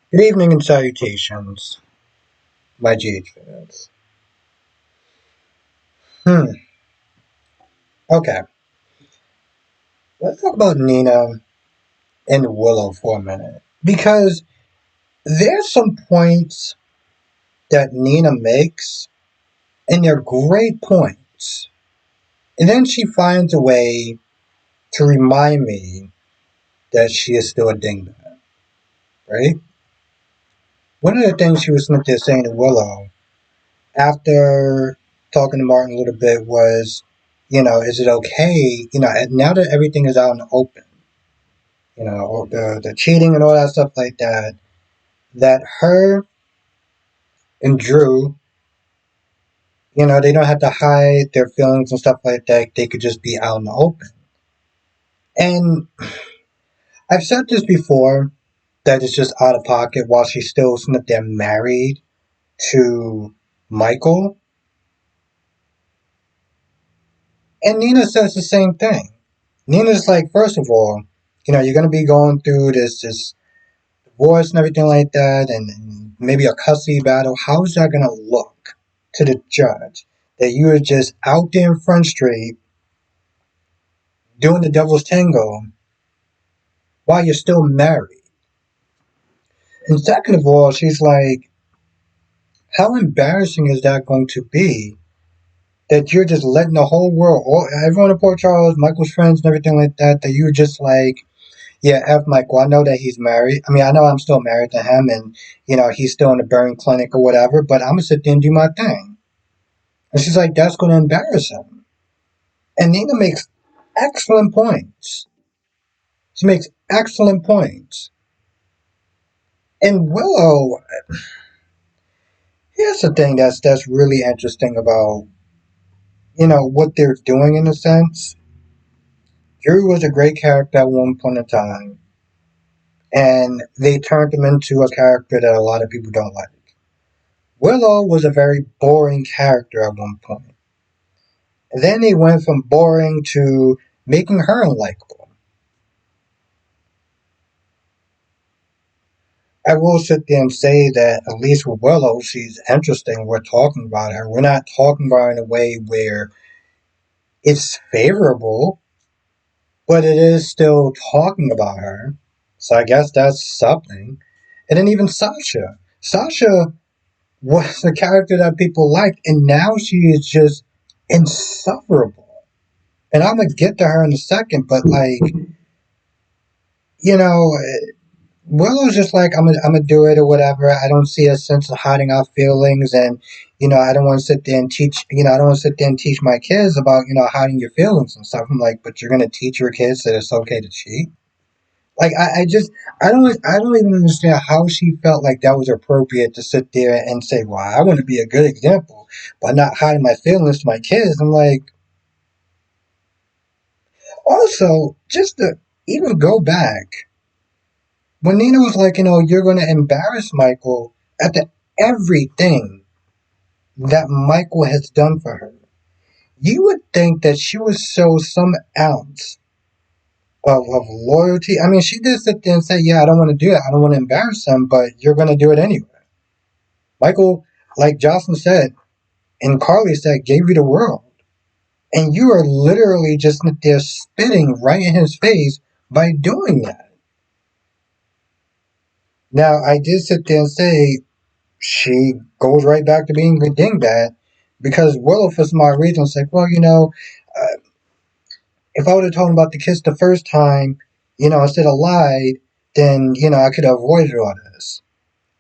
Good evening and salutations, my GH fans. Hmm. Okay. Let's talk about Nina and Willow for a minute. Because there's some points that Nina makes, and they're great points. And then she finds a way to remind me that she is still a dingbat, right? One of the things she was there saying to Willow after talking to Martin a little bit was, is it okay, now that everything is out in the open, the cheating and all that stuff like that, that her and Drew, they don't have to hide their feelings and stuff like that. They could just be out in the open. And I've said this before, that it's just out of pocket while she's still they're married to Michael. And Nina says the same thing. Nina's like, first of all, you're going to be going through this divorce and everything like that, and maybe a custody battle. How's that going to look to the judge that you are just out there in Front Street doing the devil's tango while you're still married? And second of all, she's like, how embarrassing is that going to be that you're just letting the whole world, everyone in Port Charles, Michael's friends and everything like that, that you're just like, yeah, F Michael, I know that he's married. I mean, I know I'm still married to him and, he's still in the burn clinic or whatever, but I'm going to sit there and do my thing. And she's like, that's going to embarrass him. And Nina makes excellent points. She makes excellent points. And Willow, here's the thing that's really interesting about, what they're doing in a sense. Drew was a great character at one point in time, and they turned him into a character that a lot of people don't like. Willow was a very boring character at one point. And then they went from boring to making her unlikable. I will sit there and say that at least with Willow, she's interesting. We're talking about her. We're not talking about her in a way where it's favorable, but it is still talking about her. So I guess that's something. And then even Sasha. Sasha was a character that people liked, and now she is just insufferable. And I'm gonna get to her in a second, but like, you know, Willow's just like, I'm gonna do it or whatever. I don't see a sense of hiding our feelings, and I don't want to sit there and teach. I don't want to sit there and teach my kids about hiding your feelings and stuff. I'm like, but you're gonna teach your kids that it's okay to cheat. Like I don't even understand how she felt like that was appropriate to sit there and say, well, I want to be a good example by not hiding my feelings to my kids. I'm like, also just to even go back when Nina was like, you're going to embarrass Michael after everything that Michael has done for her. You would think that she would show some ounce of loyalty. I mean, she did sit there and say, yeah, I don't want to do it. I don't want to embarrass him, but you're going to do it anyway. Michael, like Jocelyn said, and Carly said, gave you the world. And you are literally just there spitting right in his face by doing that. Now, I did sit there and say she goes right back to being a dingbat because Willow, for some odd reason, was like, well, if I would have told him about the kiss the first time, instead of lied, then, I could have avoided all this.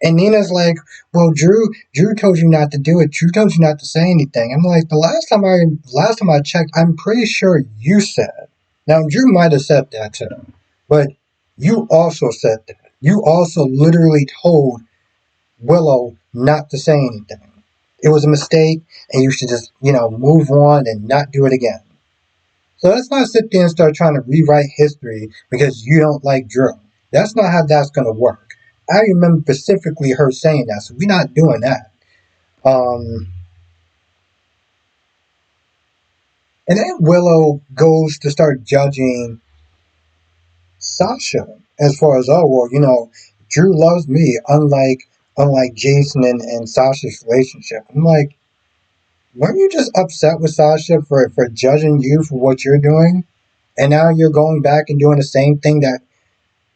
And Nina's like, well, Drew told you not to do it. Drew told you not to say anything. I'm like, the last time I checked, I'm pretty sure you said. Now, Drew might have said that to them, but you also said that. You also literally told Willow not to say anything. It was a mistake, and you should just, move on and not do it again. So let's not sit there and start trying to rewrite history because you don't like Drew. That's not how that's going to work. I remember specifically her saying that, so we're not doing that. Um, and then Willow goes to start judging Sasha as far as, oh, well, Drew loves me, unlike Jason and Sasha's relationship. I'm like, weren't you just upset with Sasha for judging you for what you're doing? And now you're going back and doing the same thing that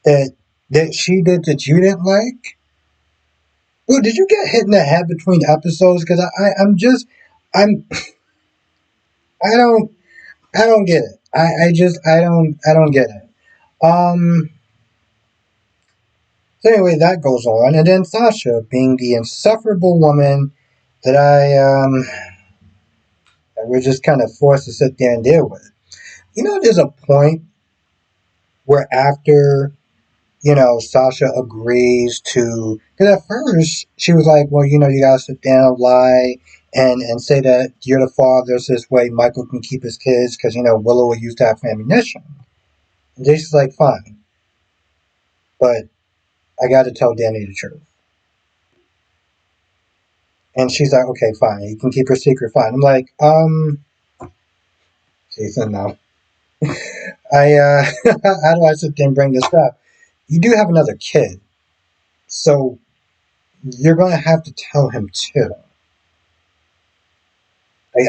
that she did that you didn't like? Well, did you get hit in the head between episodes? Because I'm I don't I don't get it. I don't get it. Um so anyway, that goes on, and then Sasha, being the insufferable woman that that we're just kind of forced to sit there and deal with. There's a point where after Sasha agrees to, because at first she was like, well, you gotta sit down and lie and say that you're the father, so this way Michael can keep his kids, because Willow will use that for ammunition. And Jason's like, fine, but I gotta tell Danny the truth. And she's like, okay, fine, you can keep your secret, fine. I'm like, Jason, no. How do I sit there and bring this up? You do have another kid, so you're gonna have to tell him too.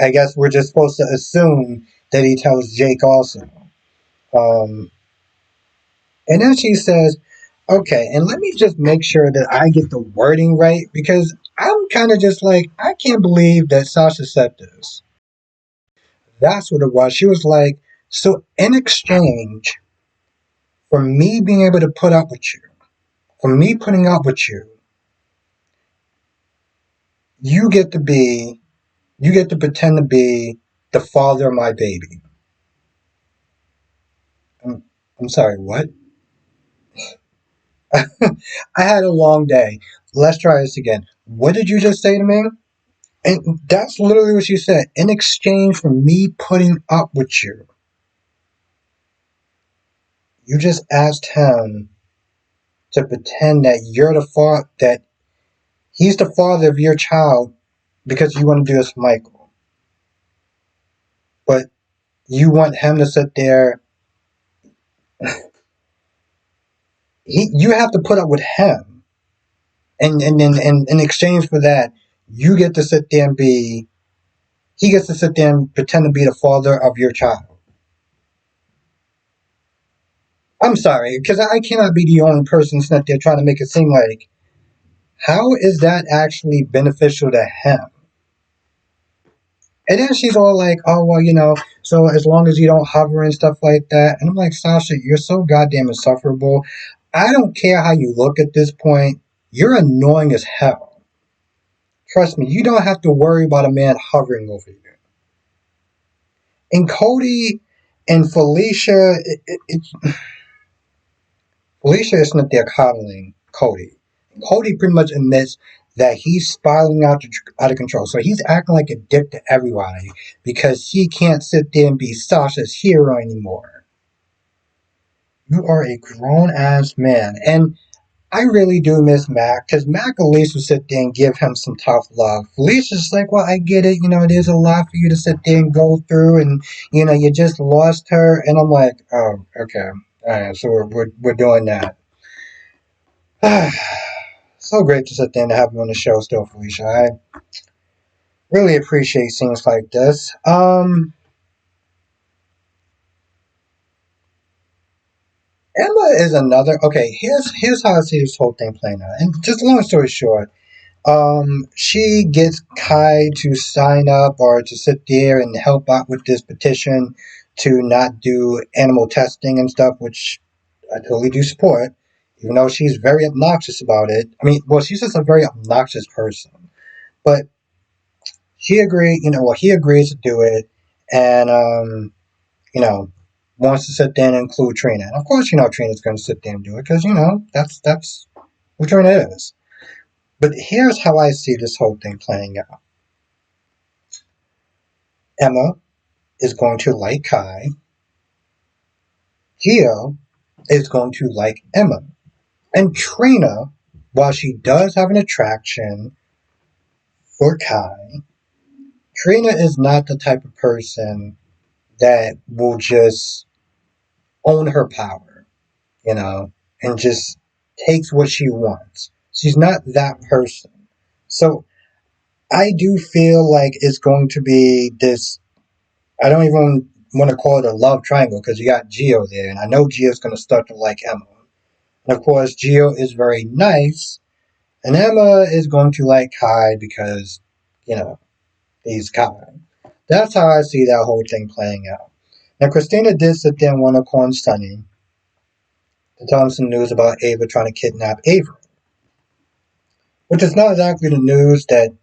I guess we're just supposed to assume that he tells Jake also. Um, and then she says, okay, and let me just make sure that I get the wording right, because I'm kind of just like, I can't believe that Sasha said this. That's what it was. She was like, so in exchange for me being able to put up with you, for me putting up with you, you get to be, you get to pretend to be the father of my baby. I'm, I'm sorry, what? I had a long day. Let's try this again. What did you just say to me? And that's literally what she said. In exchange for me putting up with you, you just asked him to pretend that you're the father, that he's the father of your child because you want to do this for Michael. But you want him to sit there. You have to put up with him. And in exchange for that, you get to sit there and be, he gets to sit there and pretend to be the father of your child. I'm sorry, because I cannot be the only person sitting there trying to make it seem like, how is that actually beneficial to him? And then she's all like, oh, well, so as long as you don't hover and stuff like that. And I'm like, Sasha, you're so goddamn insufferable. I don't care how you look at this point. You're annoying as hell. Trust me, you don't have to worry about a man hovering over you. And Cody and Felicia, Felicia isn't there coddling Cody. Cody pretty much admits that he's spiraling out of control. So he's acting like a dick to everybody because he can't sit there and be Sasha's hero anymore. You are a grown ass man. And I really do miss Mac, because Mac at least would sit there and give him some tough love. Felicia's like, well, I get it. There's a lot for you to sit there and go through, and, you just lost her. And I'm like, oh, okay. All right, so we're doing that. So great to sit there and have you on the show still, Felicia. I really appreciate scenes like this. Emma is another. Okay, here's how I see this whole thing playing out. And just long story short, she gets Kai to sign up or to sit there and help out with this petition to not do animal testing and stuff, which I totally do support, even though she's very obnoxious about it. I mean, well, she's just a very obnoxious person. But she agreed, well, he agrees to do it, and, you know, wants to sit there and include Trina. And of course, Trina's going to sit there and do it because, that's who Trina is. But here's how I see this whole thing playing out. Emma is going to like Kai. Gio is going to like Emma. And Trina, while she does have an attraction for Kai, Trina is not the type of person that will just own her power, and just takes what she wants. She's not that person. So I do feel like it's going to be this. I don't even want to call it a love triangle because you got Gio there, and I know Gio's going to start to like Emma. And of course, Gio is very nice, and Emma is going to like Kai because, you know, he's Kai. That's how I see that whole thing playing out. Now, Christina did sit there and want to call Sonny to tell him some news about Ava trying to kidnap Avery, which is not exactly the news that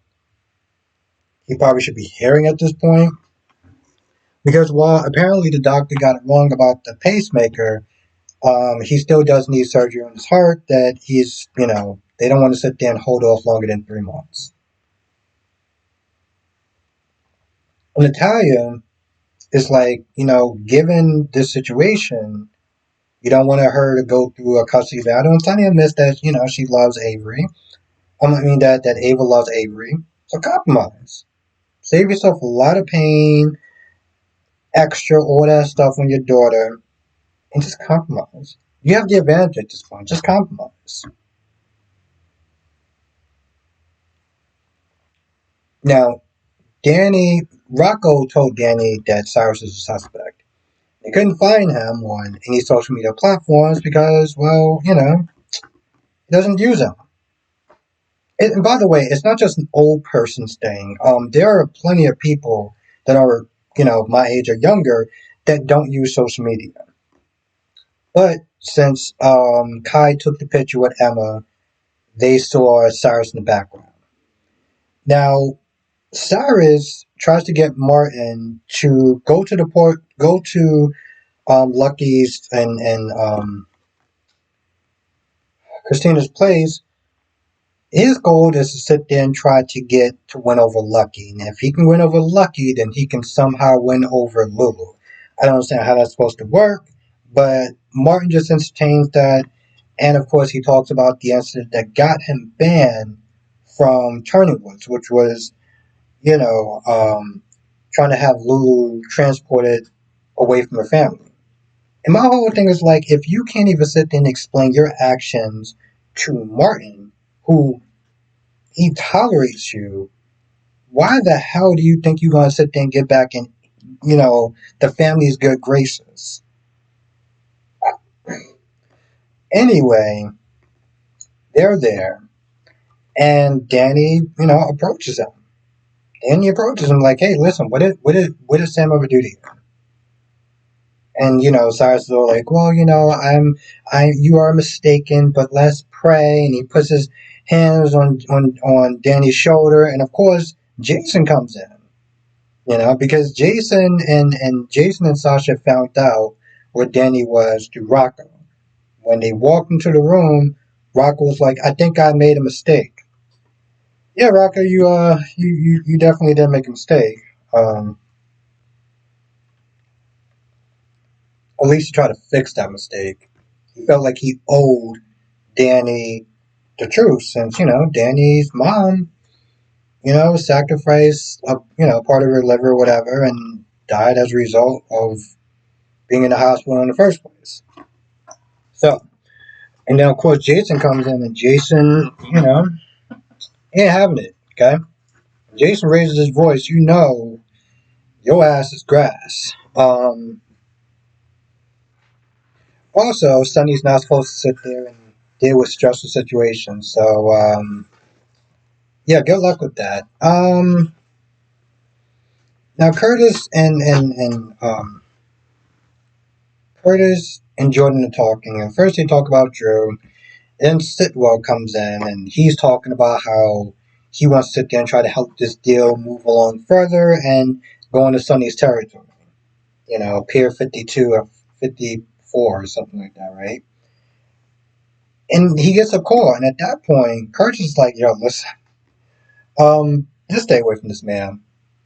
he probably should be hearing at this point. Because while apparently the doctor got it wrong about the pacemaker, he still does need surgery on his heart that they don't want to sit there and hold off longer than 3 months. And Natalia is like, given this situation, you don't want her to go through a custody battle. And Sonny admits that, she loves Avery. I mean, that Ava loves Avery. So compromise. Save yourself a lot of pain, extra, all that stuff on your daughter, and just compromise. You have the advantage at this point. Just compromise. Now, Rocco told Danny that Cyrus is a suspect. They couldn't find him on any social media platforms because, well, he doesn't use them. And by the way, it's not just an old person's thing. There are plenty of people that are, my age or younger that don't use social media. But since Kai took the picture with Emma, they saw Cyrus in the background. Now, Cyrus tries to get Martin to go to Lucky's and Christina's place. His goal is to sit there and try to win over Lucky. And if he can win over Lucky, then he can somehow win over Lulu. I don't understand how that's supposed to work, but Martin just entertains that. And of course, he talks about the incident that got him banned from Turning Woods, which was, you know, um, trying to have Lulu transported away from her family. And my whole thing is like, if you can't even sit there and explain your actions to Martin, who he tolerates you, why the hell do you think you're gonna sit there and get back in, the family's good graces? Anyway, they're there, and Danny, approaches him. Danny approaches him like, "Hey, listen, what did Sam ever do to you?" And Cyrus is all like, "Well, you are mistaken, but let's pray." And he puts his hands on Danny's shoulder, and of course, Jason comes in. Because Jason and Sasha found out where Danny was through Rocco. When they walked into the room, Rocco was like, "I think I made a mistake." Yeah, Rocco, you definitely did make a mistake. Um, at least he tried to fix that mistake. He felt like he owed Danny the truth, since Danny's mom, sacrificed part of her liver or whatever, and died as a result of being in the hospital in the first place. So, and then of course Jason comes in, and Jason, he ain't having it. Okay, Jason raises his voice. Your ass is grass. Also, Sonny's not supposed to sit there and deal with stressful situations. So, yeah, good luck with that. Now Curtis and Jordan are talking, and first they talk about Drew. Then Sitwell comes in, and he's talking about how he wants to sit there and try to help this deal move along further and go into Sonny's territory. Pier 52 or 54 or something like that, right? And he gets a call, and at that point, Curtis is like, "Yo, listen, just stay away from this man.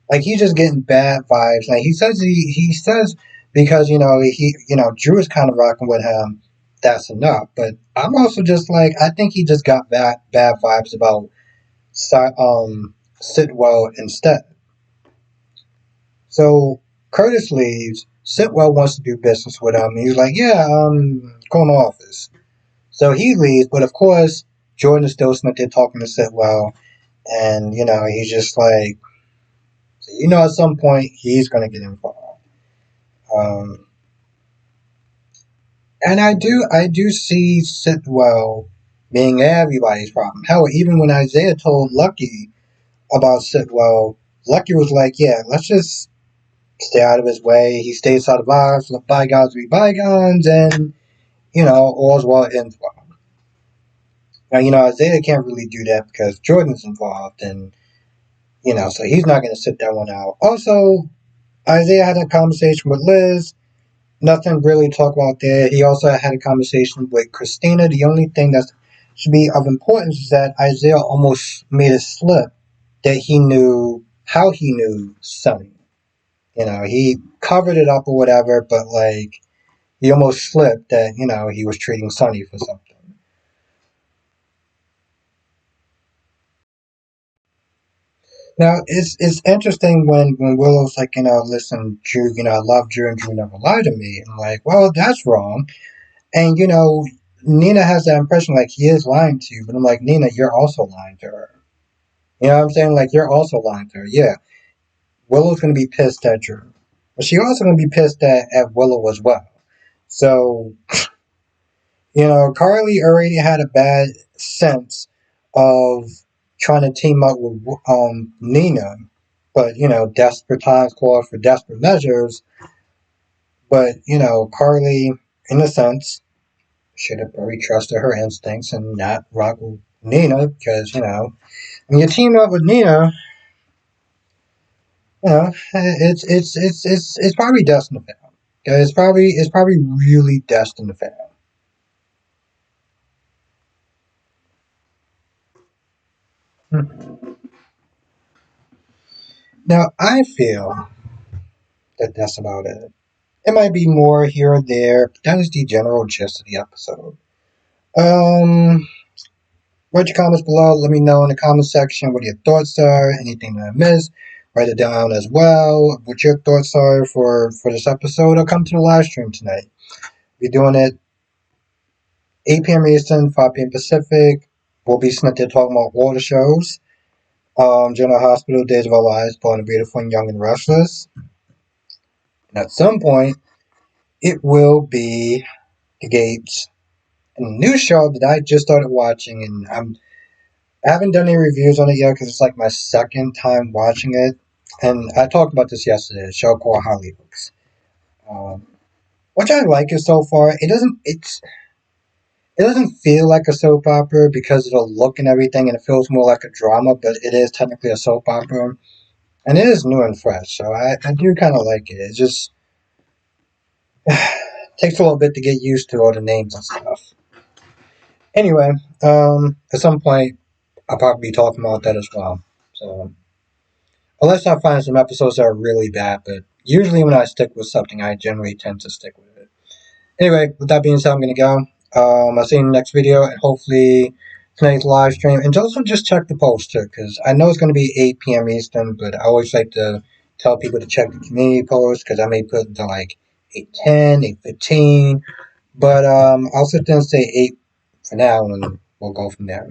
Like, he's just getting bad vibes." Like he says because Drew is kind of rocking with him. That's enough. But I'm also just like, I think he just got bad vibes about Sitwell instead. So Curtis leaves. Sitwell wants to do business with him. He's like, "Yeah, call my office." So he leaves, but of course, Jordan is still sitting there talking to Sitwell, and he's just like, at some point he's gonna get involved. Um, and I do see Sitwell being everybody's problem. Hell, even when Isaiah told Lucky about Sitwell, Lucky was like, "Yeah, let's just stay out of his way. He stays out of ours. Let bygones be bygones, and all's well ends well." Now, Isaiah can't really do that because Jordan's involved, and so he's not going to sit that one out. Also, Isaiah had a conversation with Liz. Nothing really to talk about there. He also had a conversation with Christina. The only thing that should be of importance is that Isaiah almost made a slip that he knew how he knew Sonny. He covered it up or whatever, but like he almost slipped that he was treating Sonny for something. Now it's interesting when Willow's like, listen, Drew, I love Drew and Drew never lied to me. And I'm like, well, that's wrong. And Nina has that impression like he is lying to you, but I'm like, Nina, you're also lying to her. You know what I'm saying? Like you're also lying to her. Yeah, Willow's gonna be pissed at Drew, but she also gonna be pissed at Willow as well. So Carly already had a bad sense of trying to team up with Nina, but desperate times call for desperate measures. But Carly, in a sense, should have probably trusted her instincts and not rock with Nina because when you team up with Nina, it's probably destined to fail. It's probably really destined to fail. Now I feel that that's about it. It might be more here or there, but that is the general gist of the episode. Um, Write your comments below. Let me know in the comment section what your thoughts are. Anything that I missed, write it down as well. What your thoughts are for this episode. Or come to the live stream tonight. We're doing it 8 p.m. Eastern, 5 p.m. Pacific. We'll be sitting there talking about all the shows. General Hospital, Days of Our Lives, Born to Beautiful and Young and Restless. And at some point, it will be The Gates. And a new show that I just started watching, and I haven't done any reviews on it yet because it's like my second time watching it. And I talked about this yesterday. A show called Hollyoaks, um, which I like it so far. It doesn't feel like a soap opera because of the look and everything, and it feels more like a drama. But it is technically a soap opera, and it is new and fresh. So I do kind of like it. It just takes a little bit to get used to all the names and stuff. Anyway, at some point I'll probably be talking about that as well. So unless I find some episodes that are really bad, but usually when I stick with something, I generally tend to stick with it. Anyway, with that being said, I'm gonna go. I'll see you in the next video, and hopefully tonight's live stream. And also just check the post too, because I know it's gonna be 8 p.m. Eastern, but I always like to tell people to check the community post because I may put it to like 8:10, 8:15. But I'll sit there and say 8 for now, and we'll go from there.